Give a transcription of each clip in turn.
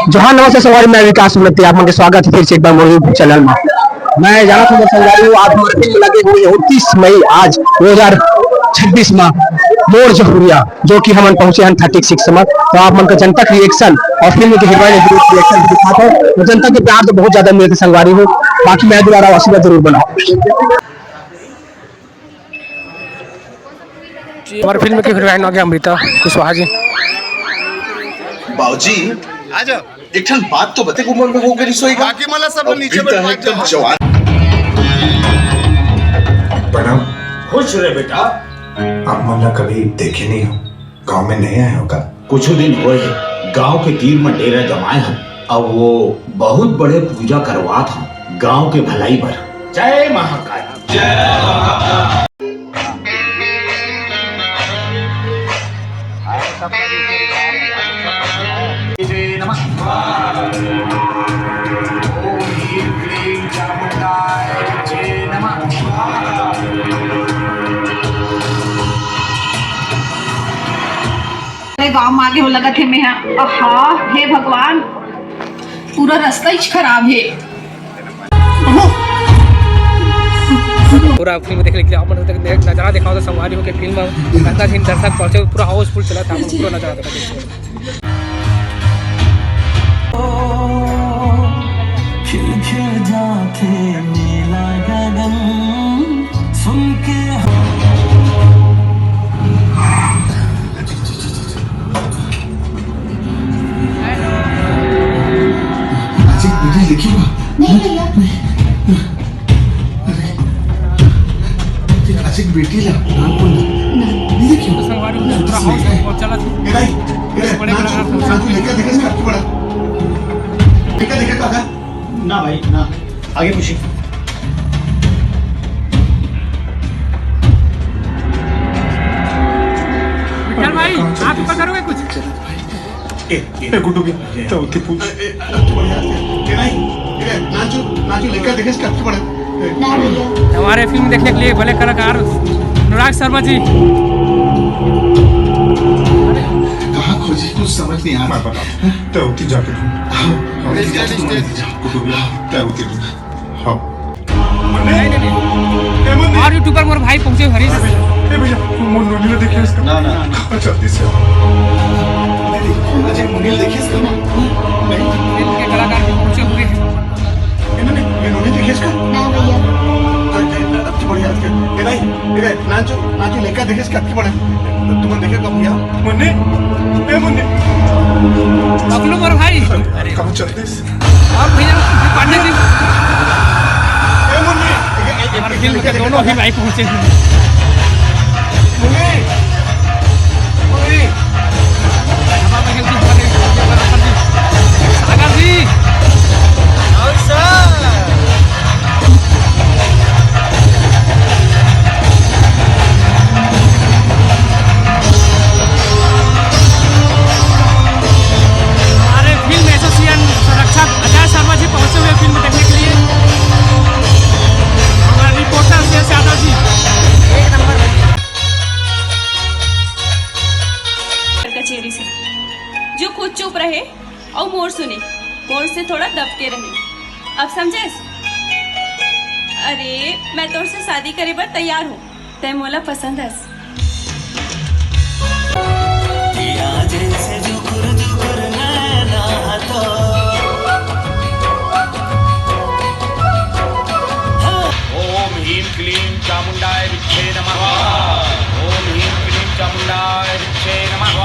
जोहार नमस्ते संगवारी, मैं विकास उन्नति आप के स्वागत है फिर से एक बार मोर यूट्यूब चैनल में। मैं जाना था संगवारी हूँ आज हमारे फिल्म लगे हुए 29 मई आज 2026 में मोर जहुरिया जो कि हम पहुंचे हैं 36 में। तो आप मन का जनता का रिएक्शन और फिल्म की हीरोइन रिएक्शन दिखाता हूँ। तो जनता के प्यार तो बहुत ज्यादा मिलते संगवारी हूँ, बाकी मैं दोबारा आशीर्वाद जरूर बनाऊँ। हमारी फिल्म की हीरोइन हो गया अमृता कुशवाहा जी। बाबूजी आ जाओ, एक ठन बात तो बते उम्र में हो गई सोई का बाकी मला सब नीचे बैठ एकदम जवान। प्रणाम। खुश रहे बेटा। आप मला कभी देखे नहीं हो, गांव में नहीं आए होगा। कुछ दिन हुए गांव के तीर में डेरा जमाए हम। अब वो बहुत बड़े पूजा करवात हम गांव के भलाई भर। जय महाकाल। जय गांव में आगे हो लगा थे मैं हे भगवान पूरा रास्ता ही खराब है। पूरा फिल्म देखने के लिए आप नजारा देखा था संगवारी हो के फिल्म कितना दिन दर्शक पहुंचे, पूरा हाउसफुल चला था, पूरा नजारा देखा। जाते नीला गगन सुन के देखिएगा नहीं भैया अच्छी बेटी है नहीं देखियो संगवारी हो पूरा हाउसफुल चला बड़े लेकर देखे इसका आपकी बड़ा लेकर देखे काका ना भाई ना आगे पूछिए। विठल भाई आप ऊपर करोगे कुछ? गुड्डू भी तो उठी पूछ नाचू लेकर देखे इसका आपकी बड़ा ना भैया हमारे फिल्म देखने के लिए भले कलाकार अनुराग शर्मा जी कहाँ खोजी कुछ समझ नहीं आ रहा। बता तो उठी जाके और यूट्यूबर मोर भाई पहुंचे हरी भैया मुन्नी ने देखिए इसका ना ना जल्दी से अजय मुनील देखिए इसका नहीं फिल्म के कलाकार भी पहुंचे हुए हैं। इन्होंने देखिए इसका ना भैया आपकी बढ़िया ये नहीं नाचू लेकर देखे इसका आपकी बड़ा तुमने देखे कब भैया मुन्नी ए मुन्नी पकड़ो मोर भाई अरे कब चलते और भैया पांडे जी ए मुन्नी हमारे फिल्म के दोनों ही भाई पहुंचे हैं। मुन्नी मुन्नी सागर जी हमारे फिल्म एसोसिएशन संरक्षक अजय शर्मा जी पहुंचे हुए फिल्म देखने के लिए। हमारे रिपोर्टर शेष यादव जी एक नंबर कचेरी से जो खुद चुप रहे और मोर सुने, मोर से थोड़ा दब के रहे। अब समझे? अरे मैं तोर से शादी करे बर तैयार हूँ, तय मोला पसंद है। ओम ह्रीं क्लीं चामुंडाय विच्छे नमः। ओम ह्रीं क्लीं चामुंडाय विच्छे नमः।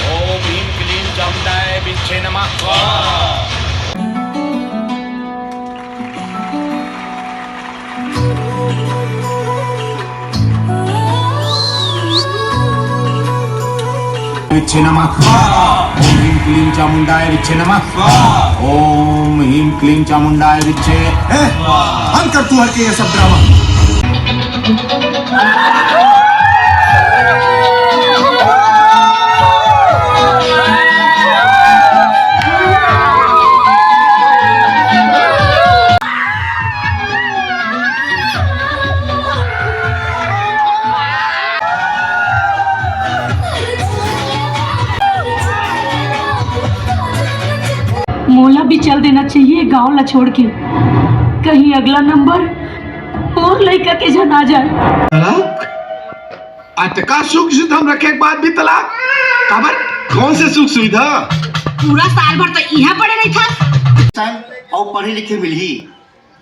ओम ह्रीं क्लीं चामुंडाय विच्छे नमः। विच्छे नमः। ओम ह्रीं क्लीं चामुंडाय विच्छे नमः। ओम ह्रीं क्लीं चामुंडाय विच्छे। बंद कर तू हर के ये सब ड्रामा। मोला भी चल देना चाहिए गांव ला छोड़ के, कहीं अगला नंबर और लड़का के जन आ जाए। तलाक? अटका सुख सुविधा हम रखे के बाद भी तलाक? खबर कौन से सुख सुविधा? पूरा साल भर तो यहाँ पड़े नहीं था। और पढ़े लिखे मिली,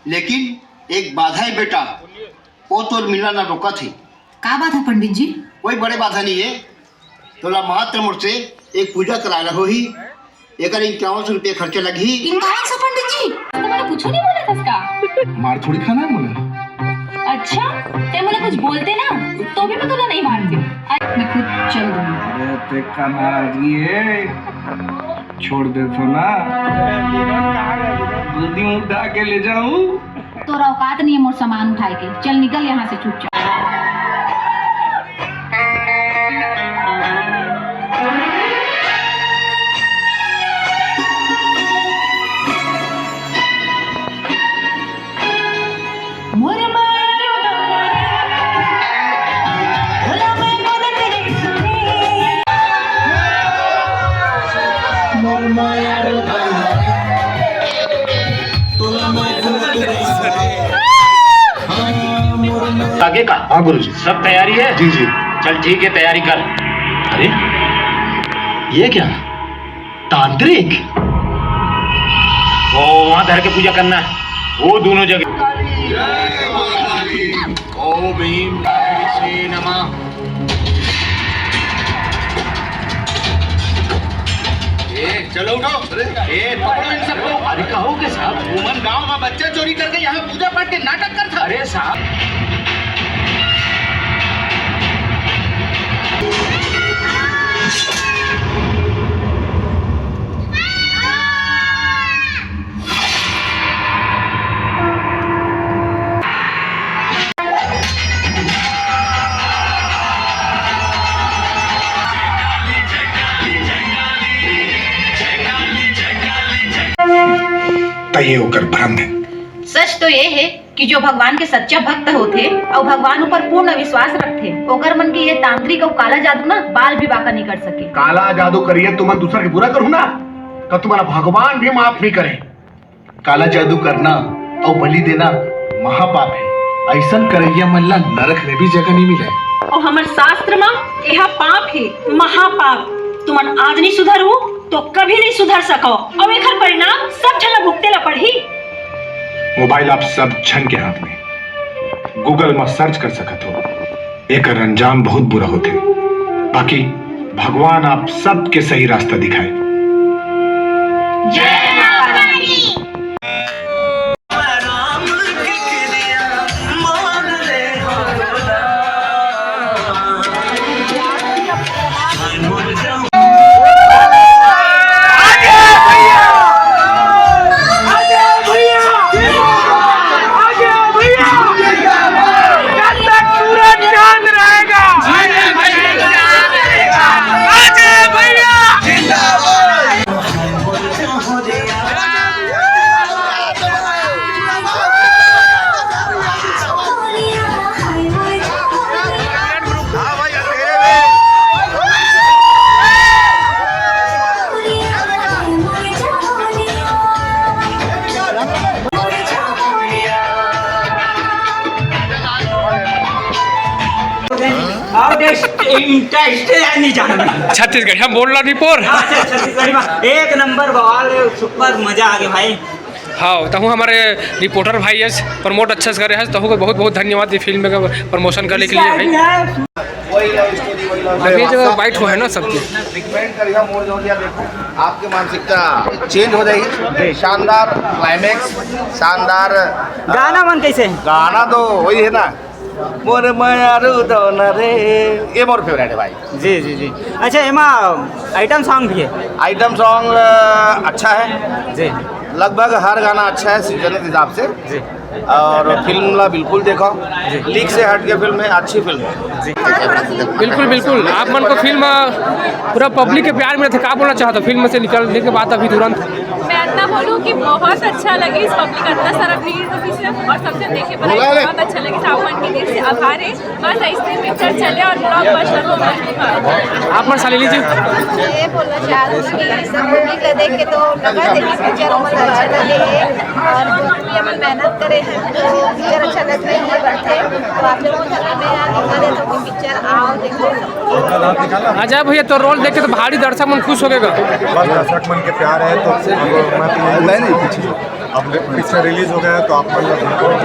लेकिन एक बाधा है बेटा, वो तो मिलना ना रोका थी। का बात है पंडित जी? कोई बड़े बाधा नहीं है, तोला मात्र मुझ से एक पूजा करा रहो ही, एक 51 रुपये खर्चे लगी। इनका से पंडित जी तो मैंने कुछ नहीं बोला था इसका। मार थोड़ी खाना है मुझे। अच्छा ते मुझे कुछ बोलते ना तो भी मैं तुला नहीं मारती। मैं खुद चल दूंगी। अरे तेरा नाराजगी है, छोड़ दे तो ना, जल्दी उठा के ले जाऊं। तो औकात नहीं है मोर सामान उठाए के, चल निकल यहाँ से चुपचाप। आगे का? हाँ गुरुजी। सब तैयारी है? जी जी। चल ठीक है, तैयारी कर। अरे ये क्या, तांत्रिक? वो वहां धर के पूजा करना है, वो दोनों जगह। ओम भीम श्री नमः। चलो उठो, पकड़ो इन सबको। अरे कहो के साहब, घूमन गांव में बच्चे चोरी करके यहाँ पूजा पाठ के नाटक करता। अरे साहब तय होकर भ्रम है। सच तो ये है कि जो भगवान के सच्चा भक्त होते और भगवान ऊपर पूर्ण विश्वास रखते, ओकर मन की ये तांत्रिक और काला जादू ना बाल भी बाका नहीं कर सके। काला जादू करिए तो मैं दूसरा के बुरा करूँ ना, तो तुम्हारा भगवान भी माफ नहीं करे। काला जादू करना और बलि देना महापाप है। ऐसा करैया मन ला नरक में भी जगह नहीं मिले। और हमारे शास्त्र में यह पाप है, महापाप। तुमन आज नहीं सुधरू तो कभी नहीं सुधर सको, और एक परिणाम सब जना भुगते ला पड़ी। मोबाइल आप सब जन के हाथ में, गूगल में सर्च कर सकत हो। एक अंजाम बहुत बुरा होते, बाकी भगवान आप सबके सही रास्ता दिखाए। जय माता रानी। छत्तीसगढ़ हम बोल रहा रिपोर्ट। छत्तीसगढ़ी में एक नंबर बवाल, सुपर मजा आ गया भाई। हाँ तो हूँ हमारे रिपोर्टर भाई है, प्रमोट अच्छा से करे है, तो हूँ बहुत बहुत धन्यवाद ये फिल्म का प्रमोशन करने के लिए भाई। अभी जो वाइट हो है ना सबके आपकी मानसिकता चेंज हो जाएगी। शानदार क्लाइमेक्स, शानदार गाना मन कैसे? गाना तो वही है ना, मोर मायारू दोना रे, ये मोर फेवरेट है भाई। जी जी जी। अच्छा एमा आइटम सॉन्ग भी है? आइटम सॉन्ग अच्छा है जी, लगभग हर गाना अच्छा है सीजन के हिसाब से। जी। और फिल्म ला बिल्कुल देखो, लीक से हट के फिल्म है, अच्छी फिल्म है। बिल्कुल बिल्कुल, आप मन को फिल्म पूरा पब्लिक के प्यार में थे, क्या बोलना चाहता फिल्म से निकलने के बाद अभी तुरंत? मैं इतना बोलूँ कि बहुत अच्छा लगी, इस पब्लिक इतना सारा भीड़ तो पीछे और सबसे देखे बहुत अच्छा लगी। सावन के दिल से आभार है, बस ऐसे पिक्चर चले और ब्लॉकबस्टर हो। आप मन साली लीजिए। ये बोलना चाह रही हूँ कि सब पब्लिक का देख के तो लगा थे कि पिक्चर हमें अच्छा लगे है और जो भी हम मेहनत करे हैं तो पिक्चर अच्छा लगने ही बढ़ते। तो आप लोगों को मैं यहाँ दिखा देता हूँ कि पिक्चर आओ देखो। अजय भैया तो रोल देख के तो भारी दर्शक मन खुश हो गएगा। बस दर्शक मन के प्यार है तो नहीं पीछे अब पिक्चर रिलीज हो गया तो आप और बहुत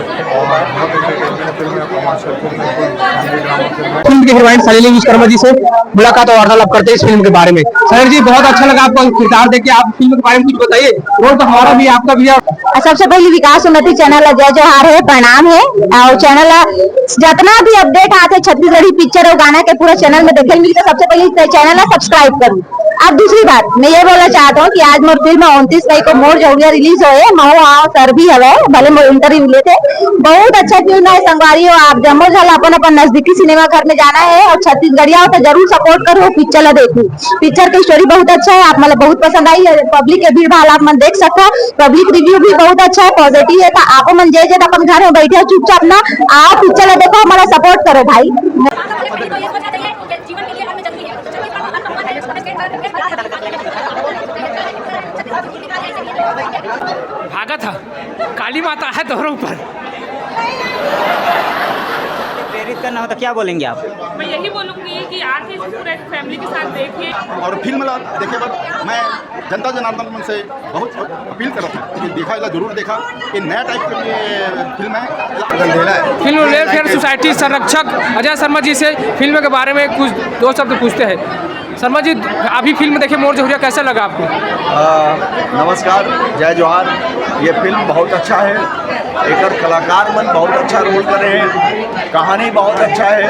एंटरटेनमेंट फिल्म है, कमर्शियल फिल्म है। फिल्म के हीरोइन सलीली विश्वकर्मा जी से मुलाकात और वार्तालाप करते हैं इस फिल्म के बारे में। सर जी बहुत अच्छा लगा आपको किरदार देख के, आप फिल्म के बारे में कुछ बताइए। रोल तो हमारा भी आपका भी है। सबसे पहले विकास उन्नति चैनल जय जोहार है, प्रणाम है। और चैनल जितना भी अपडेट आते छत्तीसगढ़ी पिक्चर और गाना के पूरा चैनल में देखे मिलते, सबसे पहले चैनल सब्सक्राइब करूँ। अब दूसरी बात मैं ये बोलना चाहता हूँ कि आज मोर फिल्म 29 मई को मोर जौहरिया रिलीज हो मऊ आओ सर भी हवे भले मोर इंटरव्यू मिले थे। बहुत अच्छा फिल्म है संगवारी हो, आप जम्मू झल अपन अपन नजदीकी सिनेमा घर में जाना है और छत्तीसगढ़िया हो तो जरूर सपोर्ट करो, पिक्चर ला देखो। पिक्चर की स्टोरी बहुत अच्छा है, आप मतलब बहुत पसंद आई है। पब्लिक के भीड़ भाड़ आप मन देख सकते हो, पब्लिक रिव्यू भी बहुत अच्छा है, पॉजिटिव है। तो आप मन जे अपन घर में बैठे हो चुपचाप ना आओ पिक्चर ला देखो, हमारा सपोर्ट करो भाई। भागा था काली माता है दोनों ऊपर प्रेरित करना हो तो क्या बोलेंगे आप? मैं यही बोलूँगी कि आके पूरे फैमिली के साथ देखिए और फिल्म देखे बाद मैं जनता जनार्दन मन से बहुत अपील करता हूँ कि देखा जरूर देखा, ये नया टाइप की फिल्म है। फिल्म वेलफेयर सोसाइटी संरक्षक अजय शर्मा जी से फिल्म के बारे में कुछ दो शब्द पूछते हैं। शर्मा जी अभी फिल्म देखे मोर जौहरिया, कैसा लगा आपको? नमस्कार, जय जोहार। ये फिल्म बहुत अच्छा है, एक कलाकार मन बहुत अच्छा रोल कर रहे हैं, कहानी बहुत अच्छा है।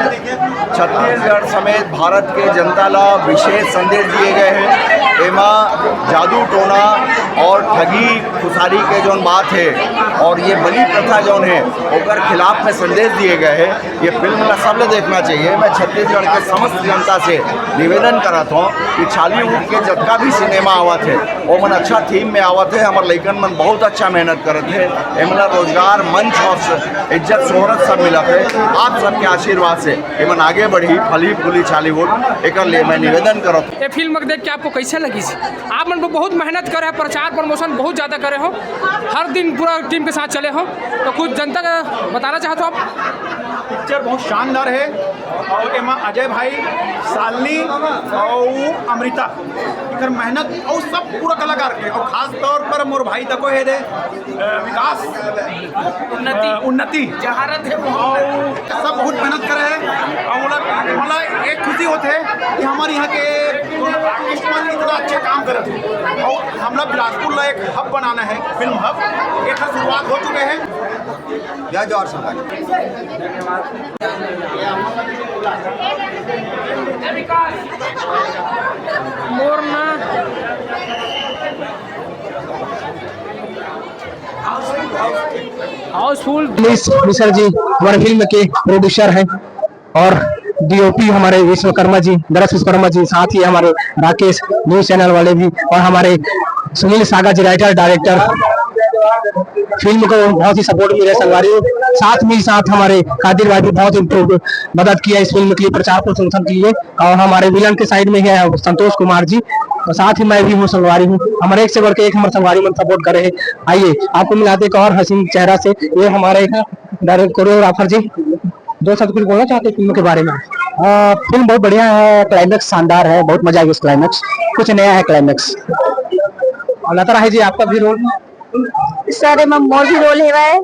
छत्तीसगढ़ समेत भारत के जनता ला विशेष संदेश दिए गए हैं। एमा जादू टोना और ठगी खुसारी के जौन बात है और ये बलि प्रथा जौन है ओकर खिलाफ में संदेश दिए गए हैं। ये फिल्म का सब लोग देखना चाहिए। मैं छत्तीसगढ़ के समस्त जनता से निवेदन करता हूँ कि छालीवुड के जतका भी सिनेमा आवत है वो मन अच्छा थीम में आवत है। हमारे लइकन मन बहुत अच्छा मेहनत करते हैं, एमला रोजगार मंच और इज्जत शोहरत सब मिला है। आप सबके आशीर्वाद से एमन आगे बढ़ी फली फूली छालीवुड एक मैं निवेदन करता हूँ। ये फिल्म देख के आपको कैसे लगी? आप मन बहुत मेहनत करे हैं, प्रचार प्रमोशन बहुत ज़्यादा करे हो, हर दिन पूरा टीम के साथ चले हो, तो कुछ जनता का बताना चाहते हो आप? पिक्चर बहुत शानदार है और एमा अजय भाई, शालिनी और अमृता इकर मेहनत और सब पूरा कलाकार के और खास तौर पर मोर भाई तको है दे विकास उन्नति जहारत है और सब बहुत मेहनत करे हैं। और मला एक खुशी होते है कि हमारे यहाँ के आर्टिस्ट मन इतना अच्छे काम करते हैं और हमला बिलासपुर ला एक हब बनाना है, फिल्म हब एक शुरुआत हो चुके हैं। जय जोहार समाज। हाउसफुल मिश्र जी हमारे फिल्म के प्रोड्यूसर हैं और डीओपी हमारे विश्वकर्मा जी, नरेश विश्वकर्मा जी, साथ ही हमारे राकेश न्यूज चैनल वाले भी और हमारे सुनील सागा जी राइटर डायरेक्टर फिल्म को बहुत ही सपोर्ट मिले संगवारी। साथ में साथ हमारे कादिर भाई भी बहुत मदद किया इस फिल्म के लिए, प्रचार प्रशंसन के लिए। और हमारे विलन के साइड में है संतोष कुमार जी और साथ ही मैं भी हूँ संगवारी हूँ। हमारे एक से बढ़ के एक हमारे संगवारी मन सपोर्ट कर रहे हैं। आइए आपको मिलाते एक और हसीन चेहरा से, ये हमारे डायरेक्टर कोरियोग्राफर जी दो शब्द कुछ बोलना चाहते हैं फिल्म के बारे में? फिल्म बहुत बढ़िया है, क्लाइमेक्स शानदार है, बहुत मजा आएगा इस क्लाइमेक्स, कुछ नया है क्लाइमेक्स। और लता राय जी आपका भी रोल? सर मोर भी रोल है,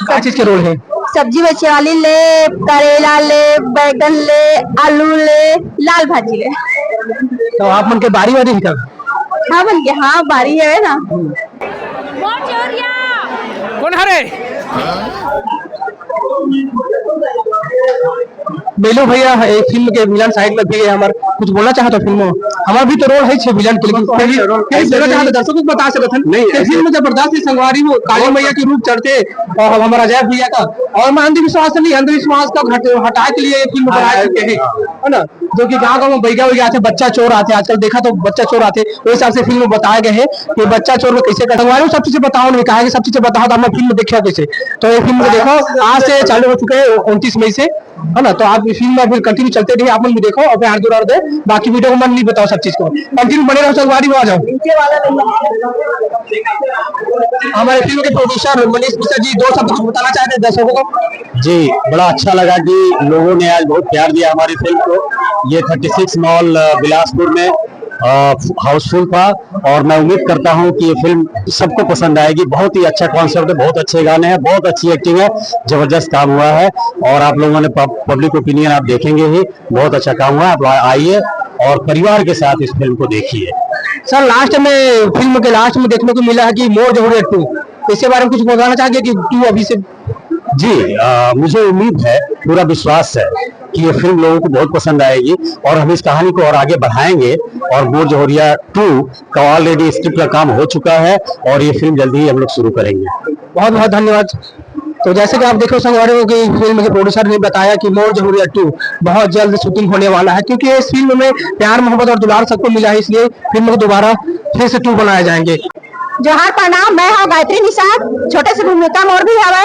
क्या चीज के रोल है? सब्जी में चावली ले, करेला ले, बैगन ले, आलू ले, लाल भाजी ले। तो आप मन के बारी वारी है? हाँ मन के, हाँ बारी है ना। कौन हरे? मेलो भैया एक फिल्म के विलन साइड में भी है हमारे, कुछ बोलना चाहते हो फिल्म? हमारा भी तो रोल है छे विलन के, लेकिन दर्शकों को बता सकते हैं नहीं फिल्म में जबरदस्त संगवारी हो, काली मैया के रूप चढ़ते और हमारा अजय भैया का और मैं अंधविश्वास नहीं, अंधविश्वास का हटा के लिए ये फिल्म बना चुके हैं, है ना। जो कि गाँव गाँव में बैगा वैगा आते, बच्चा चोर आते, आजकल देखा तो बच्चा चोर आते, उस हिसाब से फिल्म में बताए गए हैं कि बच्चा चोर को कैसे करवाए। सब चीजें बताओ, नहीं कहा कि सब चीजें बताओ तो हमने फिल्म देखा कैसे। तो ये फिल्म को देखो, आज से चालू हो चुके हैं 29 मई से, है ना। तो आप इस फिल्म में फिर कंटिन्यू चलते रहिए, आप भी देखो और फिर हाथ जोड़ दे, बाकी वीडियो को मन नहीं बताओ, सब चीज को कंटिन्यू बने रहो। संगवारी में आ जाओ। हमारे फिल्म के प्रोड्यूसर मनीष मिश्रा जी 2 शब्द कुछ बताना चाहते हैं दर्शकों को। जी, बड़ा अच्छा लगा कि लोगों ने आज बहुत प्यार दिया हमारी फिल्म को। ये 36 मॉल बिलासपुर में हाउसफुल था और मैं उम्मीद करता हूं कि ये फिल्म सबको पसंद आएगी। बहुत ही अच्छा कॉन्सेप्ट है, बहुत अच्छे गाने हैं, बहुत अच्छी एक्टिंग है, जबरदस्त काम हुआ है और आप लोगों ने पब्लिक ओपिनियन आप देखेंगे ही, बहुत अच्छा काम हुआ है। आप आइए और परिवार के साथ इस फिल्म को देखिए। सर लास्ट में फिल्म के लास्ट में देखने को मिला है कि मोर जहुरिया 2, इसके बारे में कुछ बताना चाहेंगे कि 2 अभी से? जी, मुझे उम्मीद है, पूरा विश्वास है कि ये फिल्म लोगों को बहुत पसंद आएगी और हम इस कहानी को और आगे बढ़ाएंगे। और मोर जहुरिया 2 का ऑलरेडी स्क्रिप्ट का काम हो चुका है और ये फिल्म जल्दी ही हम लोग शुरू करेंगे। बहुत बहुत धन्यवाद। तो जैसे कि आप देखो संगवारियों की फिल्म के प्रोड्यूसर ने बताया कि मोर जहुरिया 2 बहुत जल्द शूटिंग होने वाला है, क्योंकि इस फिल्म में प्यार मोहब्बत और दुलार सबको मिला है, इसलिए फिल्म को दोबारा फिर से 2 बनाए जाएंगे। जोहार प्रणाम, मैं हूँ गायत्री निषाद, छोटे से भूमिका मोर भी हवा।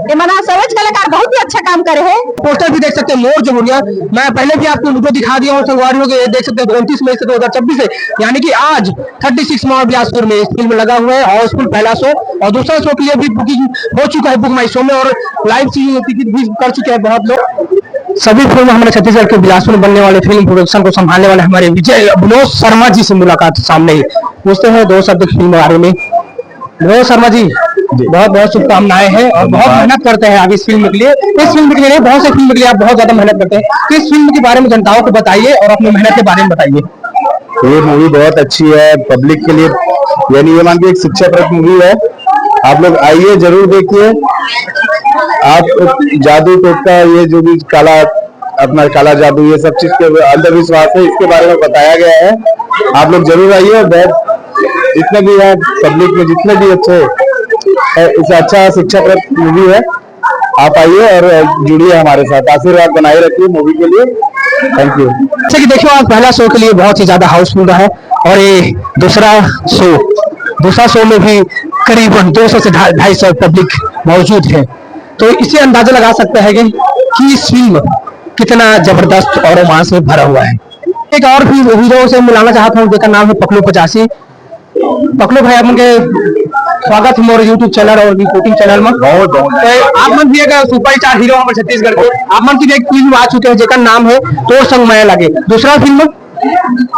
ये मना सरोज कलाकार बहुत ही अच्छा काम करे हैं। पोस्टर भी देख सकते हैं मोर जहुरिया, मैं पहले भी आपको वीडियो दिखा दिया हूँ संगवारियों के, देख सकते हैं 29 मई से 2026 से, यानी कि आज 36 मॉल बिलासपुर में इस फिल्म लगा हुआ है। हाउसफुल पहला शो और दूसरा शो के लिए भी बुकिंग हो चुका है बुक माई शो में, और लाइव टिकट भी कर चुके हैं बहुत लोग। सभी फिल्म हमारे छत्तीसगढ़ के बिलासपुर में बनने वाले फिल्म प्रोडक्शन को संभालने वाले हमारे विजय विनोद शर्मा जी से मुलाकात सामने ही पूछते हैं 2 शब्द फिल्म के बारे में। विनोद शर्मा जी, बहुत बहुत शुभकामनाएं हैं और बहुत मेहनत करते हैं आप इस फिल्म के लिए। इस फिल्म के लिए बहुत से फिल्म के लिए आप बहुत ज्यादा मेहनत करते हैं, तो इस फिल्म के बारे में जनताओं को बताइए और अपनी मेहनत के बारे में बताइए। ये मूवी बहुत अच्छी है पब्लिक के लिए, यानी ये मान के एक शिक्षाप्रद मूवी है। आप लोग आइए, जरूर देखिए। आप जादू टोटका, ये जो भी अपना काला जादू, ये सब चीज के अंधविश्वास है, इसके बारे में बताया गया है। आप लोग जरूर आइए। बहुत जितने भी है पब्लिक में, जितने भी अच्छे, इससे अच्छा शिक्षाप्रद मूवी है। आप आइए और जुड़िए हमारे साथ, आशीर्वाद बनाए रखिए मूवी के लिए। Thank you. जैसे कि देखिए आज पहला शो के लिए बहुत ही ज्यादा हाउसफुल रहा है और ये दूसरा शो में भी करीबन 200 से 250 पब्लिक मौजूद है। तो इससे अंदाजा लगा सकते हैं कि इस फिल्म कितना जबरदस्त और रोमांस में भरा हुआ है। एक और भी हीरो से मिलाना चाहता हूँ, जिसका नाम है पकलू 85। पकलू भाई, आपके स्वागत है मोर यूट्यूब चैनल और रिपोर्टिंग चैनल में। बहुत आप मन भी एक सुपरस्टार हीरो हमारे छत्तीसगढ़ के, आप मन की एक फिल्म आ चुके हैं जिसका नाम है तोर संग मैं लगे, दूसरा फिल्म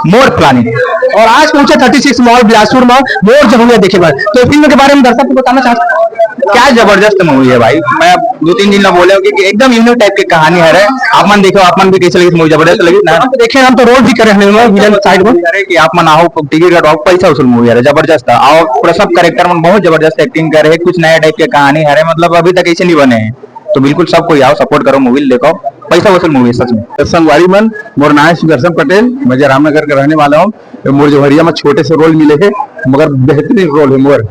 मोर प्लानिंग, और आज पहुंचे 36 मॉल बिलासपुर में मोर जहुरिया देखे बार। तो फिल्म के बारे में दर्शक को बताना चाहता हूँ। क्या जबरदस्त मूवी है भाई। मैं 2-3 दिन में बोले कि एकदम यूनिक टाइप की कहानी है। आप मन देखो, आप मन भी कैसे लगी मूवी? जबरदस्त लगी ना। देखे हम तो रोल भी करे हैं विलन साइड में, कि आप मन आओ टिकट कटवाओ, पैसा वसूल मूवी है, जबरदस्त। और पूरा सब कैरेक्टर में बहुत जबरदस्त एक्टिंग कर रहे हैं, कुछ नया टाइप की कहानी है, मतलब अभी तक ऐसे नहीं बने हैं। तो बिल्कुल सब कोई आओ, सपोर्ट करो, मूवी देखो, पैसा वसूल मूवी सच में। संगवारी मन, मोर नाम सुदर्शन पटेल, मैं रामनगर का रहने वाला हूँ। मोर जहुरिया में छोटे से रोल मिले हैं, मगर बेहतरीन रोल है मोर।